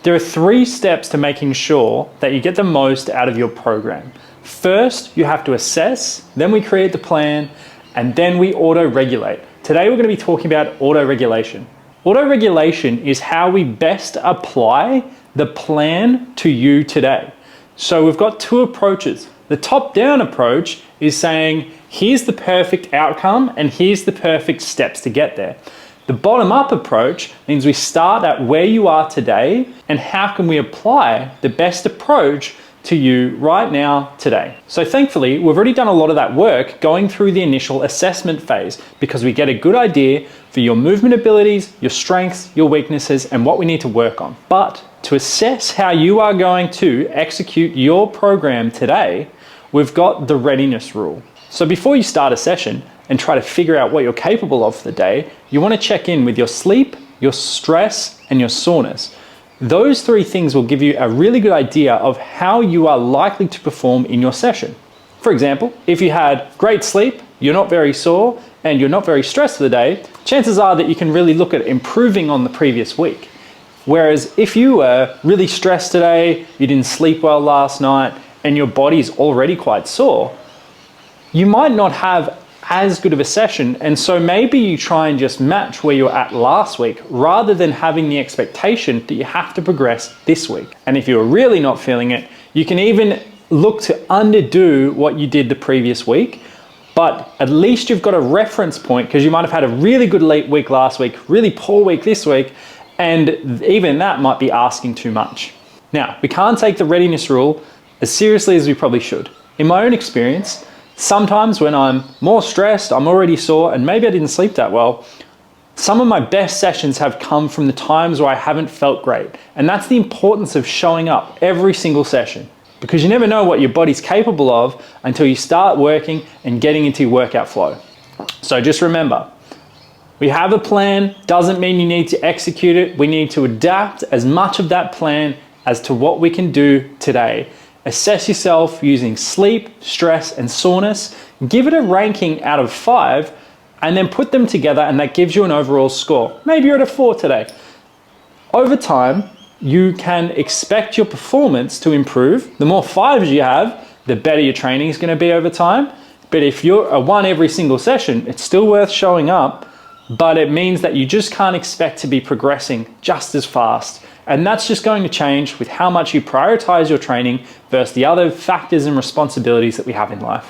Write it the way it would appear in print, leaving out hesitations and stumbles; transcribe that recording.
There are 3 steps to making sure that you get the most out of your program. First, you have to assess, then we create the plan, and then we auto-regulate. Today we're going to be talking about auto-regulation. Auto-regulation is how we best apply the plan to you today. So we've got 2 approaches. The top-down approach is saying, here's the perfect outcome and here's the perfect steps to get there. The bottom-up approach means we start at where you are today and how can we apply the best approach to you right now, today. So thankfully, we've already done a lot of that work going through the initial assessment phase because we get a good idea for your movement abilities, your strengths, your weaknesses, and what we need to work on. But to assess how you are going to execute your program today, we've got the readiness rule. So before you start a session and try to figure out what you're capable of for the day, you want to check in with your sleep, your stress, and your soreness. Those 3 things will give you a really good idea of how you are likely to perform in your session. For example, if you had great sleep, you're not very sore, and you're not very stressed for the day, chances are that you can really look at improving on the previous week. Whereas if you were really stressed today, you didn't sleep well last night, and your body's already quite sore, you might not have as good of a session, and so maybe you try and just match where you were at last week rather than having the expectation that you have to progress this week. And if you're really not feeling it, you can even look to underdo what you did the previous week, but at least you've got a reference point because you might have had a really good late week last week, really poor week this week, and even that might be asking too much. Now, we can't take the readiness rule as seriously as we probably should. In my own experience, sometimes when I'm more stressed, I'm already sore, and maybe I didn't sleep that well, some of my best sessions have come from the times where I haven't felt great. And that's the importance of showing up every single session, because you never know what your body's capable of until you start working and getting into your workout flow. So just remember, we have a plan, doesn't mean you need to execute it. We need to adapt as much of that plan as to what we can do today. Assess yourself using sleep, stress, and soreness. Give it a ranking out of 5, and then put them together, and that gives you an overall score. Maybe you're at a 4 today. Over time, you can expect your performance to improve. The more 5s you have, the better your training is going to be over time. But if you're a 1 every single session, it's still worth showing up, but it means that you just can't expect to be progressing just as fast. And that's just going to change with how much you prioritize your training versus the other factors and responsibilities that we have in life.